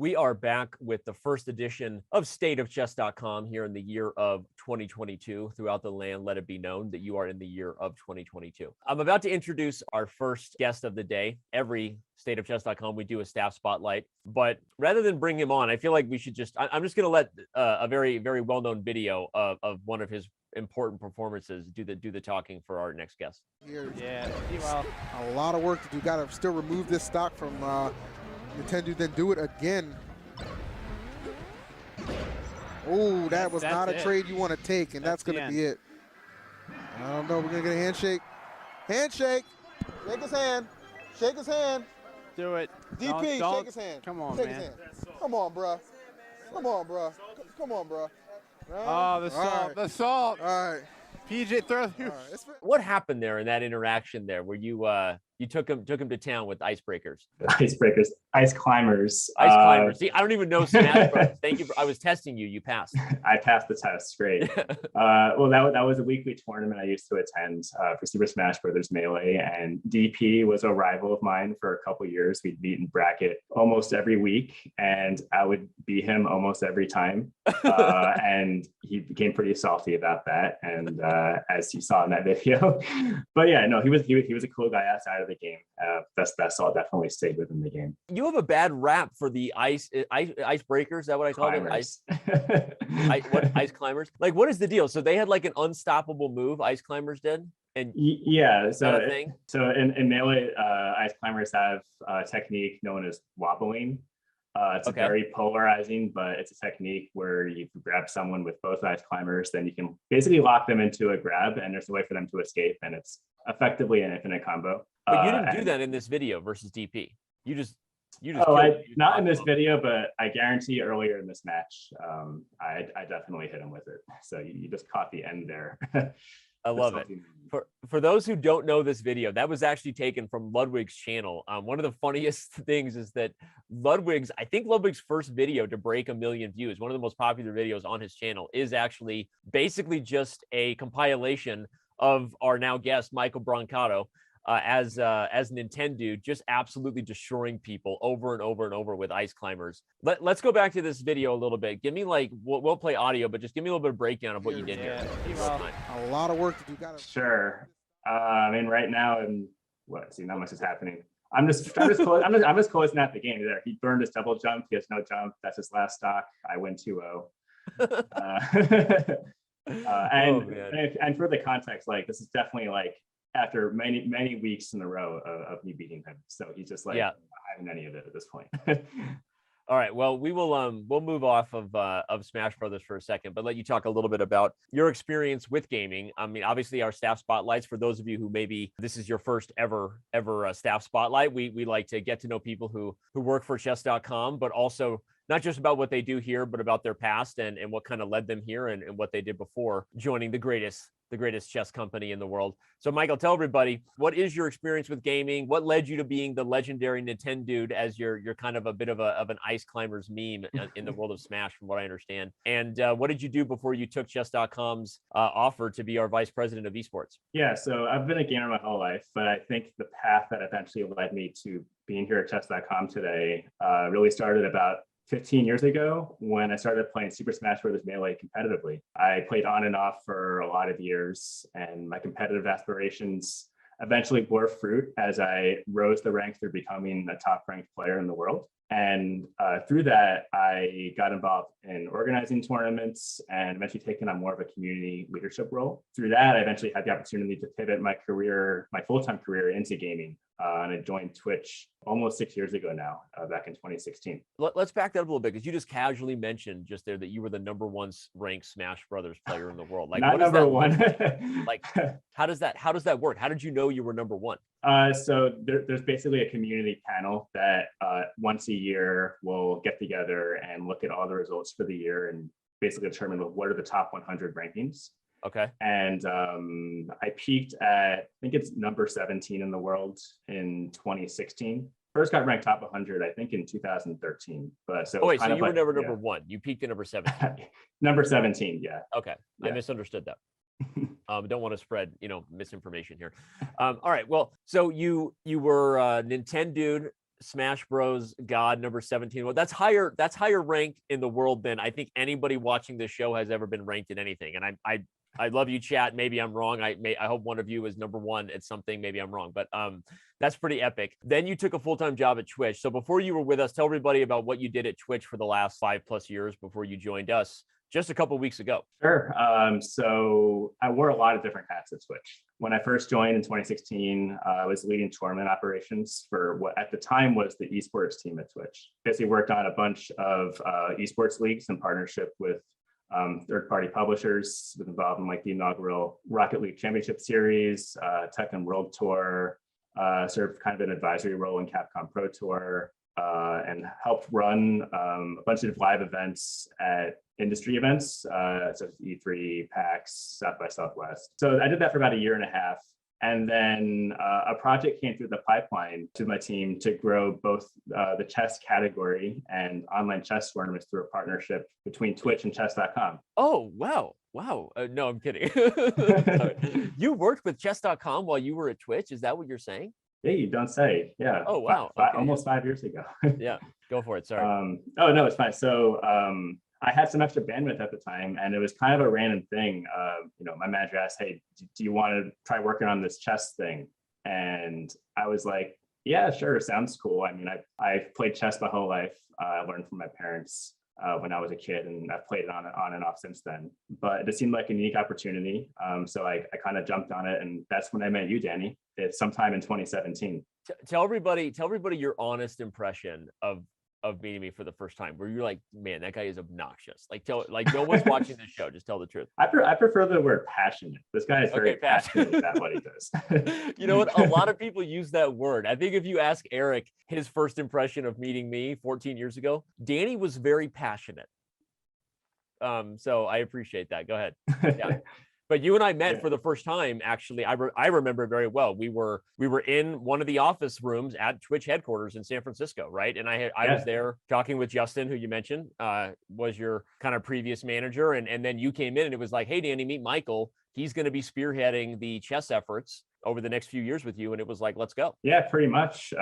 We are back with the first edition of stateofchess.com here in the year of 2022. Throughout the land, let it be known that you are in the year of 2022. I'm about to introduce our first guest of the day. Every stateofchess.com, we do a staff spotlight. But rather than bring him on, I feel like we should I'm just going to let a very, very well-known video of one of his important performances do the talking for our next guest. Yeah, well, a lot of work to do. Got to still remove this stock from Nintendude, then do it again. Oh, that was not a trade you want to take, and that's going to be it. I don't know. We're going to get a handshake. Handshake. Shake his hand. Shake his hand. Do it. DP, don't. Shake his hand. Come on, shake man. His hand. Come on, bro. Come on, bro. Come on, bro. Oh, the salt. Right. The salt. All right. PJ, throw you. Right. What happened there in that interaction there where you took him to town with icebreakers? Icebreakers, ice climbers. Ice climbers. See, I don't even know Smash Bros. Thank you. I was testing you. You passed. I passed the test. Great. Well, that was a weekly tournament I used to attend for Super Smash Brothers Melee, and DP was a rival of mine for a couple years. We'd meet in bracket almost every week, and I would beat him almost every time. And he became pretty salty about that, and as you saw in that video. But yeah, no, he was a cool guy outside of the game. That's all definitely stayed within the game. You have a bad rap for the icebreakers. Is that what I call them? Ice climbers. Like, what is the deal? So they had like an unstoppable move. Ice climbers did. And yeah, so in Melee, ice climbers have a technique known as wobbling. It's very polarizing, but it's a technique where you grab someone with both ice climbers, then you can basically lock them into a grab, and there's a way for them to escape, and it's effectively an infinite combo. But you didn't do that in this video versus DP. You just. Not in this video, but I guarantee earlier in this match, I definitely hit him with it. So you just caught the end there. I love it. For those who don't know this video, that was actually taken from Ludwig's channel. One of the funniest things is that I think Ludwig's first video to break 1 million views, one of the most popular videos on his channel, is actually basically just a compilation of our now guest, Michael Brancato, as Nintendude, just absolutely destroying people over and over and over with ice climbers. Let's go back to this video a little bit. Give me we'll play audio, but just give me a little bit of breakdown of what you did here. A lot of work to do. Sure. I mean, right now, not much is happening. I'm just closing out the game there. He burned his double jump. He has no jump. That's his last stock. I win 2-0. And for the context, this is definitely after many weeks in a row of me beating him. So he's just not having any of it at this point. All right. Well, we'll move off of Smash Brothers for a second, but let you talk a little bit about your experience with gaming. I mean, obviously our staff spotlights, for those of you who maybe this is your first ever staff spotlight, we like to get to know people who work for chess.com, but also not just about what they do here, but about their past and what kind of led them here and what they did before joining the greatest chess company in the world. So Michael, tell everybody, what is your experience with gaming? What led you to being the legendary Nintendude as you're kind of a bit of an ice climbers meme in the world of Smash, from what I understand? And what did you do before you took chess.com's offer to be our vice president of esports? Yeah, so I've been a gamer my whole life, but I think the path that eventually led me to being here at chess.com today really started about 15 years ago when I started playing Super Smash Bros. Melee competitively. I played on and off for a lot of years, and my competitive aspirations eventually bore fruit as I rose the ranks through becoming a top-ranked player in the world. And through that, I got involved in organizing tournaments and eventually taking on more of a community leadership role. Through that, I eventually had the opportunity to pivot my full-time career into gaming. And I joined Twitch almost 6 years ago now, back in 2016. Let's back that up a little bit, because you just casually mentioned just there that you were the #1 ranked Smash Brothers player in the world. Not number one. How does that work? How did you know you were #1? So there's basically a community panel that once a year will get together and look at all the results for the year and basically determine what are the top 100 rankings. Okay. And I peaked at, I think it's number 17 in the world in 2016. First got ranked top 100, I think, in 2013. But so wait, so you were never number 1. You peaked at number 17. Number 17, yeah. Okay, yeah. I misunderstood that. Don't want to spread, misinformation here. All right. Well, so you were Nintendude Smash Bros. God number 17. Well, that's higher ranked in the world than I think anybody watching this show has ever been ranked in anything. And I love you, chat. Maybe I'm wrong. I hope one of you is number one at something. Maybe I'm wrong, but that's pretty epic. Then you took a full-time job at Twitch. So before you were with us, tell everybody about what you did at Twitch for the last 5+ years before you joined us just a couple weeks ago. Sure. So I wore a lot of different hats at Twitch. When I first joined in 2016, I was leading tournament operations for what at the time was the esports team at Twitch. Basically worked on a bunch of esports leagues in partnership with third-party publishers, was involved in like the inaugural Rocket League Championship Series, Tekken World Tour, served kind of an advisory role in Capcom Pro Tour, and helped run a bunch of live events at industry events, such as E3, PAX, South by Southwest. So I did that for about 1.5 years. And then a project came through the pipeline to my team to grow both the chess category and online chess tournaments through a partnership between Twitch and chess.com. Oh, wow. Wow. No, I'm kidding. You worked with chess.com while you were at Twitch. Is that what you're saying? Yeah, you don't say. Yeah. Oh, wow. Almost 5 years ago. Yeah, go for it. Sorry. Oh, no, it's fine. So I had some extra bandwidth at the time, and it was kind of a random thing. My manager asked, "Hey, do you want to try working on this chess thing?" And I was like, "Yeah, sure, sounds cool." I mean, I've played chess my whole life. I learned from my parents when I was a kid, and I've played it on and off since then. But it seemed like a unique opportunity, so I kind of jumped on it, and that's when I met you, Danny. It's sometime in 2017. Tell everybody your honest impression of meeting me for the first time, where you're like, man, that guy is obnoxious. Like no one's watching this show. Just tell the truth. I prefer the word passionate. This guy is very passionate about what he does. You know what? A lot of people use that word. I think if you ask Eric his first impression of meeting me 14 years ago, Danny was very passionate. So I appreciate that. Go ahead. Yeah. But you and I met for the first time. Actually, I remember it very well. We were in one of the office rooms at Twitch headquarters in San Francisco, right? And I was there talking with Justin, who you mentioned was your kind of previous manager, and then you came in and it was like, hey, Danny, meet Michael. He's going to be spearheading the chess efforts over the next few years with you, and it was like, let's go. Yeah, pretty much.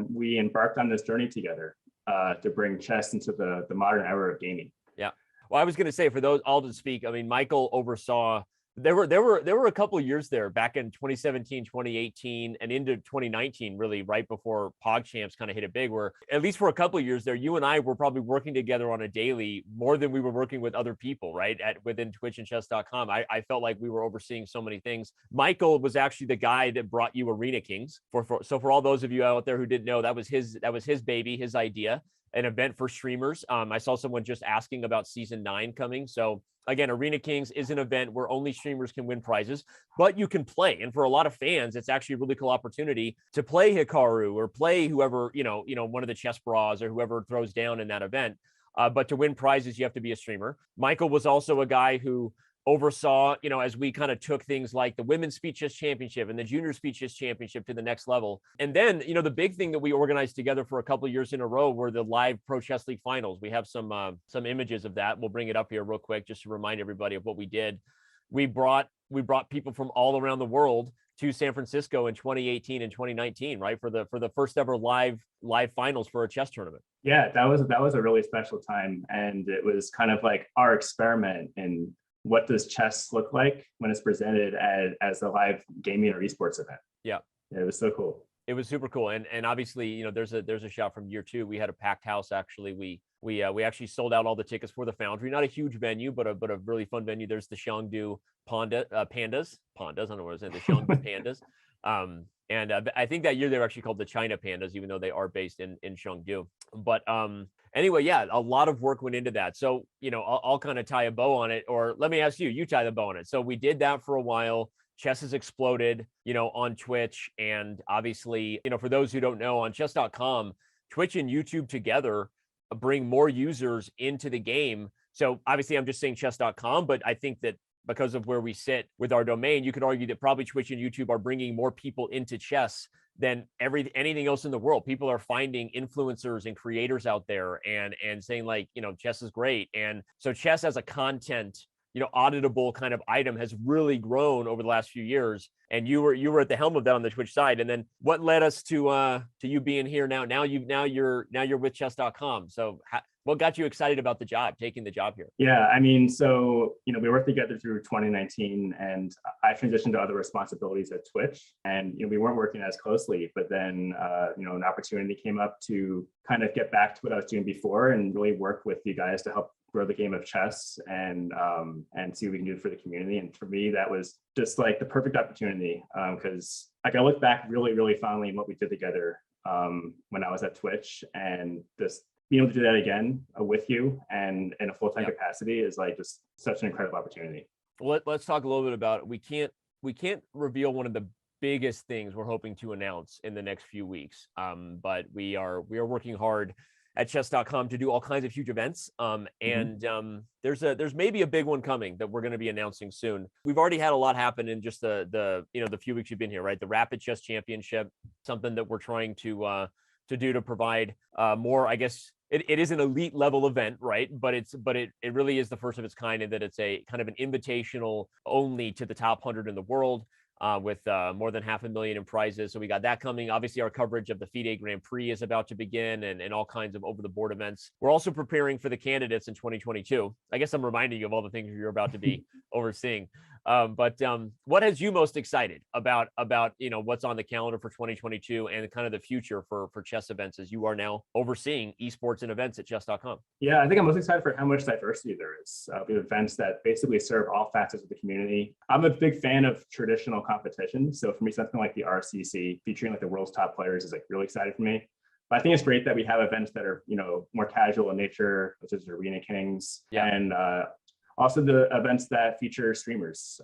We embarked on this journey together to bring chess into the modern era of gaming. Yeah. Well, I was going to say, for those all to speak, I mean, Michael oversaw. There were a couple of years there back in 2017, 2018, and into 2019, really right before PogChamps kind of hit it big, where at least for a couple of years there, you and I were probably working together on a daily more than we were working with other people, right? Within Twitch and chess.com. I felt like we were overseeing so many things. Michael was actually the guy that brought you Arena Kings. So for all those of you out there who didn't know, that was his baby, his idea, an event for streamers. I saw someone just asking about season 9 coming. So again, Arena Kings is an event where only streamers can win prizes, but you can play. And for a lot of fans, it's actually a really cool opportunity to play Hikaru or play whoever, one of the chess bras or whoever throws down in that event. But to win prizes, you have to be a streamer. Michael was also a guy who oversaw, as we kind of took things like the Women's Speed Chess Championship and the Junior Speed Chess Championship to the next level. And then, the big thing that we organized together for a couple of years in a row were the live Pro Chess League finals. We have some images of that. We'll bring it up here real quick just to remind everybody of what we did. We brought people from all around the world to San Francisco in 2018 and 2019, right? For the first ever live finals for a chess tournament. Yeah, that was a really special time. And it was kind of like our experiment in what does chess look like when it's presented as a live gaming or esports event. Yeah, it was so cool. It was super cool, and obviously, there's a shot from year 2. We had a packed house. Actually, we actually sold out all the tickets for the Foundry. Not a huge venue, but a really fun venue. There's the Chengdu pandas. I don't know what I was saying. The Chengdu pandas. And I think that year they were actually called the China Pandas, even though they are based in Chengdu. But anyway, yeah, a lot of work went into that. So, I'll kind of tie a bow on it, or let me ask you tie the bow on it. So we did that for a while. Chess has exploded, on Twitch. And obviously, for those who don't know, on chess.com, Twitch and YouTube together bring more users into the game. So obviously I'm just saying chess.com, but I think that because of where we sit with our domain, you could argue that probably Twitch and YouTube are bringing more people into chess than anything else in the world. People are finding influencers and creators out there and saying like, chess is great. And so chess as a content auditable kind of item has really grown over the last few years. And you were at the helm of that on the Twitch side. And then what led us to you being here now? Now you're with chess.com. So what got you excited about taking the job here? Yeah, I mean, so, we worked together through 2019 and I transitioned to other responsibilities at Twitch, and, we weren't working as closely, but then, an opportunity came up to kind of get back to what I was doing before and really work with you guys to help grow the game of chess and see what we can do for the community. And for me, that was just like the perfect opportunity, because like I look back really, really fondly in what we did together when I was at Twitch, and this being able to do that again with you and in a full-time capacity is like just such an incredible opportunity. Well, let's talk a little bit about it. We can't reveal one of the biggest things we're hoping to announce in the next few weeks, but we are working hard at chess.com to do all kinds of huge events. There's maybe a big one coming that we're going to be announcing soon. We've already had a lot happen in just the few weeks you've been here, right? The Rapid Chess Championship, something that we're trying to do to provide more, I guess. It is an elite level event, right? But it really is the first of its kind in that it's a kind of an invitational only to the top 100 in the world, with more than 500,000 in prizes. So we got that coming. Obviously, our coverage of the FIDE Grand Prix is about to begin, and all kinds of over-the-board events. We're also preparing for the candidates in 2022. I guess I'm reminding you of all the things you're about to be overseeing. But what has you most excited about what's on the calendar for 2022 and kind of the future for chess events as you are now overseeing esports and events at chess.com? Yeah, I think I'm most excited for how much diversity there is. We have events that basically serve all facets of the community. I'm a big fan of traditional competition. So for me, something like the RCC featuring like the world's top players is like really exciting for me. But I think it's great that we have events that are, more casual in nature, such as Arena Kings, and also the events that feature streamers.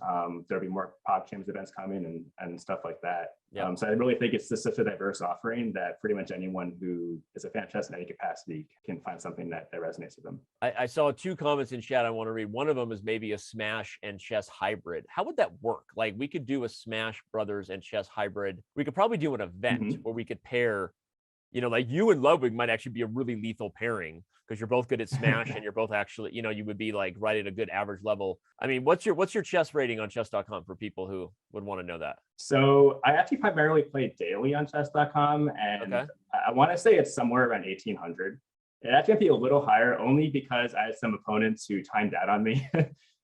There'll be more PogChamps events coming and stuff like that. So I really think it's just such a diverse offering that pretty much anyone who is a fan of chess in any capacity can find something that resonates with them. I saw 2 comments in chat I want to read. One of them is maybe a Smash and chess hybrid. How would that work? Like, we could do a Smash Brothers and chess hybrid. We could probably do an event where we could pair, like you and Ludwig might actually be a really lethal pairing because you're both good at Smash and you're both actually, you would be like right at a good average level. I mean, what's your chess rating on chess.com for people who would want to know that? So I actually primarily play daily on chess.com, and I want to say it's somewhere around 1800. It actually might be a little higher only because I had some opponents who timed out on me.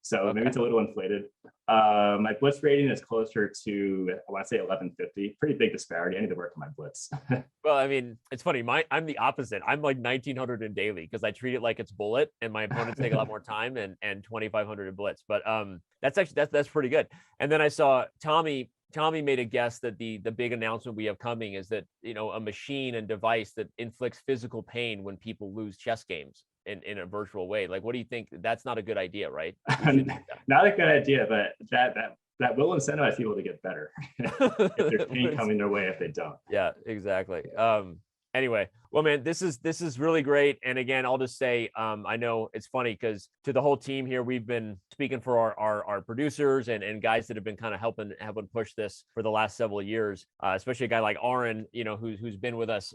So maybe it's a little inflated. My blitz rating is closer to, I want to say 1150. Pretty big disparity. I need to work on my blitz. Well, I mean, it's funny. I'm the opposite. I'm like 1900 in daily because I treat it like it's bullet, and my opponents take a lot more time and 2500 in blitz. But that's pretty good. And then I saw Tommy made a guess that the big announcement we have coming is that, a machine and device that inflicts physical pain when people lose chess games in a virtual way. Like, what do you think? That's not a good idea, right? Not a good idea, but that will incentivize people to get better if there's pain coming their way if they don't. Yeah, exactly. Anyway, well, man, this is really great. And again, I'll just say, I know it's funny because to the whole team here, we've been speaking for our producers and guys that have been kind of helping push this for the last several years, especially a guy like Aaron, who's been with us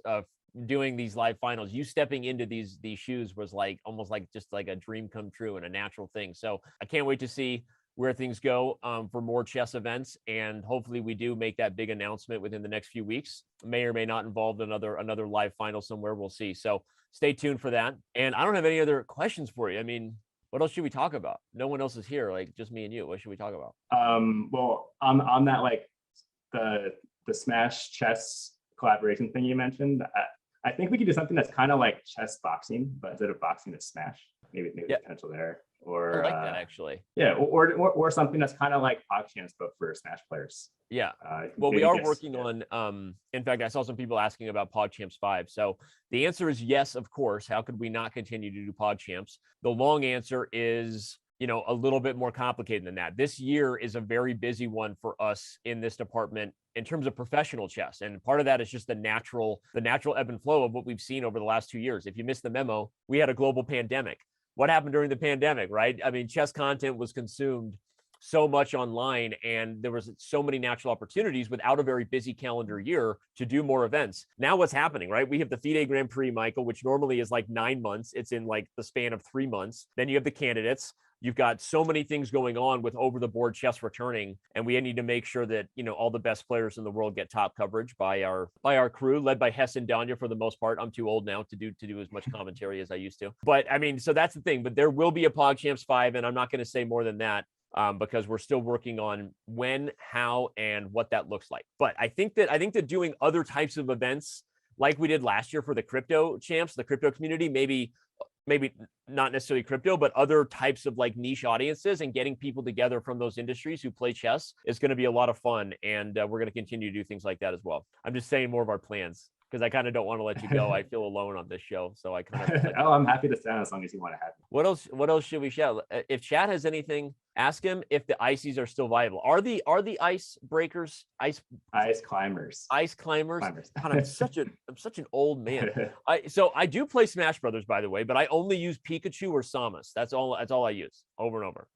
doing these live finals. You stepping into these shoes was like almost like just like a dream come true and a natural thing. So I can't wait to see where things go for more chess events, and hopefully we do make that big announcement within the next few weeks. May or may not involve another live final somewhere. We'll see. So stay tuned for that. And I don't have any other questions for you. I mean, what else should we talk about? No one else is here, like just me and you. What should we talk about? Well, on that, like the Smash chess collaboration thing you mentioned, I think we could do something that's kind of like chess boxing, but instead of boxing, it's Smash. Maybe potential there. Or I like that actually. Yeah, or something that's kind of like PogChamps, but for Smash players. Yeah. Well, we are working on. In fact, I saw some people asking about PogChamps 5. So the answer is yes, of course. How could we not continue to do PogChamps? The long answer is, a little bit more complicated than that. This year is a very busy one for us in this department in terms of professional chess. And part of that is just the natural ebb and flow of what we've seen over the last 2 years. If you missed the memo, we had a global pandemic. What happened during the pandemic, right? I mean, chess content was consumed so much online, and there was so many natural opportunities without a very busy calendar year to do more events. Now what's happening, right? We have the FIDE Grand Prix, Michael, which normally is like 9 months. It's in like the span of 3 months. Then you have the candidates. you've got so many things going on with over the board chess returning, and we need to make sure that, you know, all the best players in the world get top coverage by our crew, led by Hess and Danya for the most part. I'm too old now to do as much commentary as I used to. But I mean, so that's the thing. But there will be a PogChamps 5, and I'm not going to say more than that. Because we're still working on when, how, and what that looks like. But I think that doing other types of events like we did last year for the crypto champs, the crypto community, maybe not necessarily crypto, but other types of like niche audiences, and getting people together from those industries who play chess is going to be a lot of fun. And we're going to continue to do things like that as well. I'm just saying more of our plans, because I kind of don't want to let you go. I feel alone on this show, so I kind of. Oh, I'm happy to stay on as long as you want to have me. What else should we shout? If chat has anything, ask him if the ices are still viable. Are the ice breakers, ice climbers? God, I'm such an old man. So I do play Smash Brothers, by the way, but I only use Pikachu or Samus. That's all I use over and over.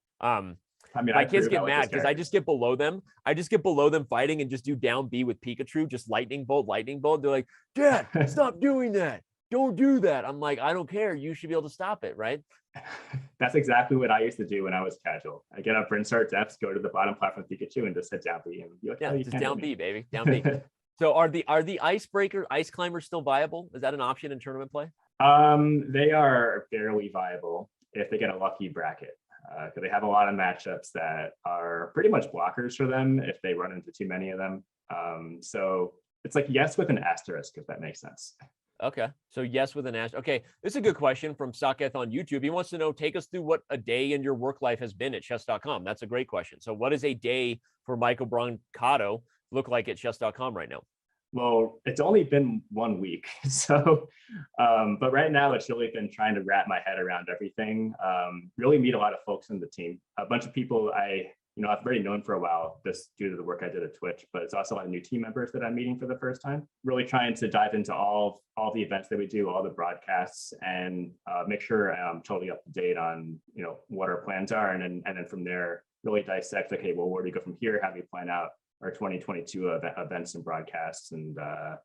I mean, my kids get mad because I just get below them. I just get below them fighting and just do down B with Pikachu, just lightning bolt. They're like, Dad, stop doing that. Don't do that. I'm like, I don't care. You should be able to stop it, right? That's exactly what I used to do when I was casual. I get up, start depths, go to the bottom platform with Pikachu, and just hit down B. And be like, yeah, just down B, baby, down B. So are the ice climbers still viable? Is that an option in tournament play? They are barely viable if they get a lucky bracket. Because they have a lot of matchups that are pretty much blockers for them if they run into too many of them. So it's like yes with an asterisk, if that makes sense. Okay, so yes with an asterisk. Okay, this is a good question from Saketh on YouTube. He wants to know, take us through what a day in your work life has been at chess.com. That's a great question. So what does a day for Michael Brancato look like at chess.com right now? Well, it's only been 1 week. So, but right now it's really been trying to wrap my head around everything. Really meet a lot of folks in the team. A bunch of people I've already known for a while, just due to the work I did at Twitch, but it's also a lot of new team members that I'm meeting for the first time. Really trying to dive into all the events that we do, all the broadcasts, and make sure I'm totally up to date on, what our plans are. And then from there, really dissect, okay, well, where do we go from here? How do we plan out our 2022 events and broadcasts, and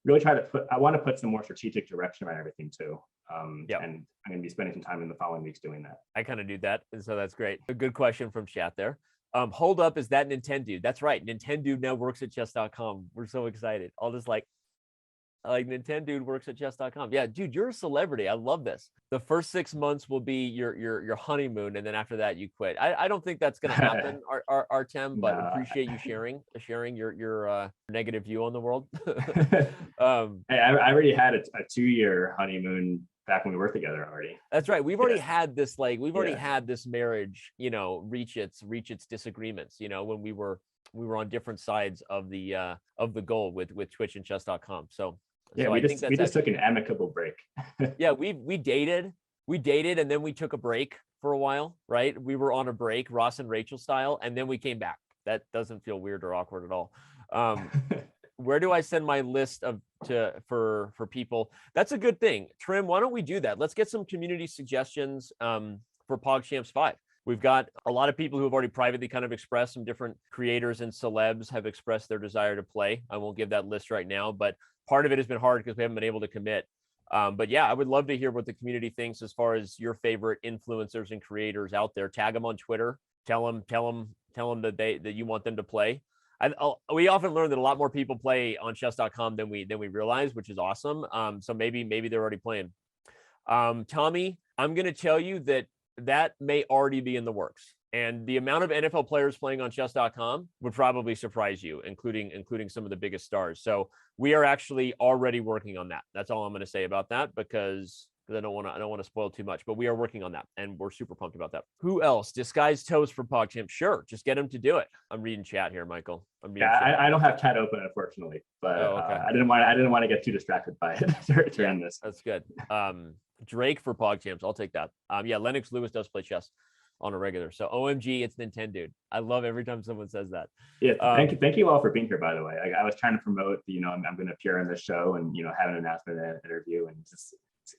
really I want to put some more strategic direction around everything too. And I'm going to be spending some time in the following weeks doing that. I kind of do that, and so that's great. A good question from chat there. Hold up, is that Nintendude? That's right. Nintendude now works at chess.com. We're so excited. All this like Nintendude works at chess.com. Yeah, dude, you're a celebrity. I love this. The first 6 months will be your honeymoon, and then after that you quit. I don't think that's gonna happen, Artem, but appreciate you sharing your negative view on the world. Hey, I already had a 2-year honeymoon back when we worked together already. That's right. We've already had this had this marriage, reach its disagreements, when we were on different sides of the goal with Twitch and chess.com. So we just took an amicable break. Yeah, we dated, and then we took a break for a while, right? We were on a break, Ross and Rachel style, and then we came back. That doesn't feel weird or awkward at all. Where do I send my list for people? That's a good thing. Trim, why don't we do that? Let's get some community suggestions for PogChamps 5. We've got a lot of people who have already privately kind of expressed, some different creators and celebs have expressed their desire to play. I won't give that list right now, but part of it has been hard because we haven't been able to commit. But yeah, I would love to hear what the community thinks as far as your favorite influencers and creators out there. Tag them on Twitter. Tell them that you want them to play. We often learn that a lot more people play on chess.com than we realize, which is awesome. So maybe they're already playing. Tommy, I'm going to tell you that may already be in the works. And the amount of NFL players playing on chess.com would probably surprise you, including some of the biggest stars. So we are actually already working on that. That's all I'm going to say about that, because I don't want to spoil too much, but we are working on that and we're super pumped about that. Who else? Disguised toast for PogChamp? Sure, just get him to do it. I'm reading chat here, Michael. I don't have chat open, unfortunately, but okay. I didn't want to get too distracted by it to end this. That's good. Drake for PogChamps. I'll take that. Yeah, Lennox Lewis does play chess on a regular. So OMG, it's Nintendude. I love every time someone says that. Yeah, thank you all for being here, by the way. I was trying to promote, I'm going to appear on this show and, have an announcement and an interview, and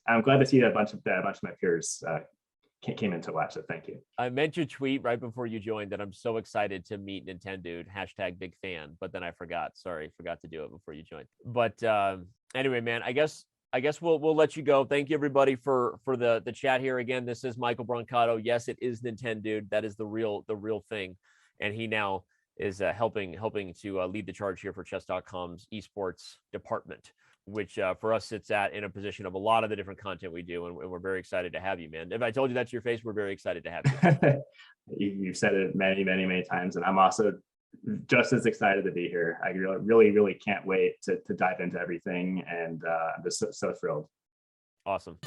I'm glad to see that a bunch of my peers came in to watch. So thank you. I meant to tweet right before you joined that I'm so excited to meet Nintendude, #big fan, but then I forgot. Sorry, forgot to do it before you joined. But anyway, man, I guess I guess we'll let you go. Thank you everybody for the chat here. Again, this is Michael Brancato. Yes, it is Nintendude. That is the real thing, and he now is helping to lead the charge here for chess.com's esports department, which for us sits in a position of a lot of the different content we do, and we're very excited to have you, man. If I told you that to your face, we're very excited to have you. You've said it many times, and I'm also just as excited to be here. I really can't wait to dive into everything, and I'm just so thrilled. Awesome.